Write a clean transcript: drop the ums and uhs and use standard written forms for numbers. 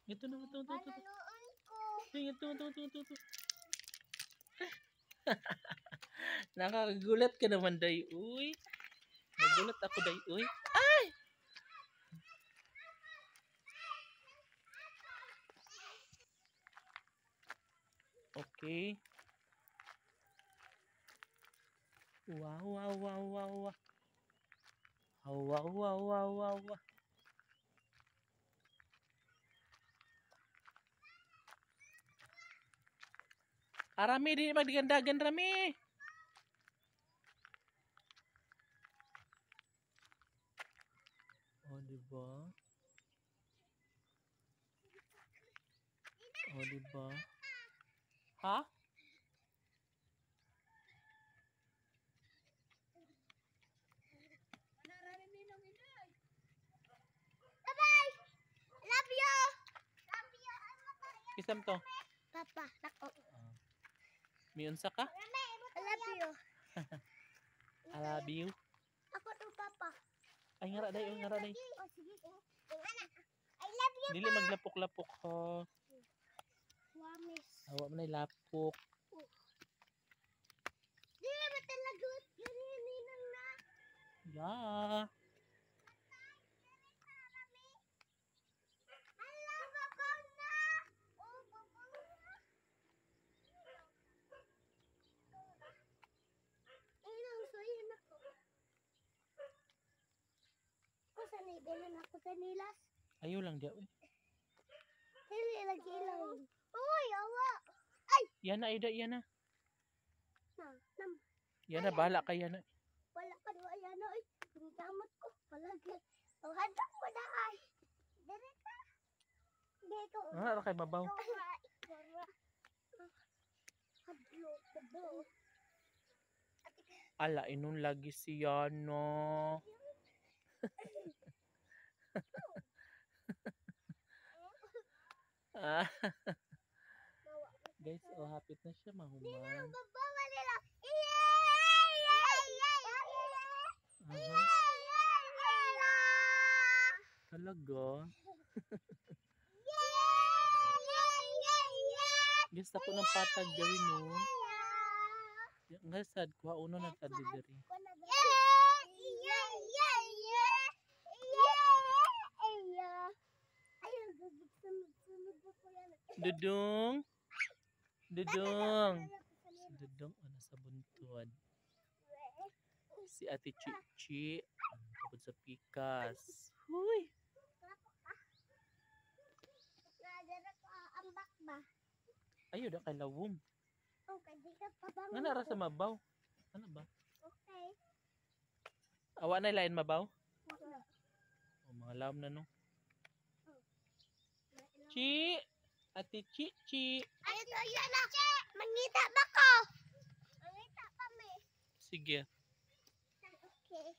Ito na, ito. Panaluan ko. Ito. Nakakagulat ka naman, day. Uy. Nagulat ako, day. Uy. Ay! Okay. Wow. Wow. Rami, di magdigandagan, Rami. Oh, diba? Oh, diba? Ha? Bye-bye! Love you! Kisam to. Papa, ako. Miunsa ka? I love you. I love you. Ako to, Papa. Ay, ngara day. Oh, sige. I love you, Dili maglapok-lapok ko. Wamis. Awa mo na ilapok. Di, matalagot. Ganinang na. Yeah. Hala, babaw na. Oh, babaw na. Inang, sayan ako. Kung saan ibilan ako sa nilas. Ayaw lang diya. Hindi lagi ilaw. Uy, awa. Yan na, Ida, yan na. Nam. Yan na, bahala ka yan na. Wala ka doon, ayan o. Pinigamot ko. Palagi. O, handak mo na ay. Direta. Dito. Ano kay mabaw? Hadlo. Ala, inun lagi siya, no. Ah. Guys, oh, hapit na siya mahuman. Babawa nila. Talaga? Guys, ako ng patag gawin, no. Nga sad, kuha uno na sad diri. Dudong. Si Dudong, ano sa buntod. Si Ate Chichi, kapag sa pikas. Huy! Ambak ba? Ayaw na kay lawom. Okay, di ka pa bang? Nga nara sa mabaw. Ano ba? Okay. Awa na ilain mabaw? Wala. O, mga lawom na, no? Chi! Ate Chichi! Ay, ito yan na! Mangita ba ko? Mangita pa, me. Sige. Okay.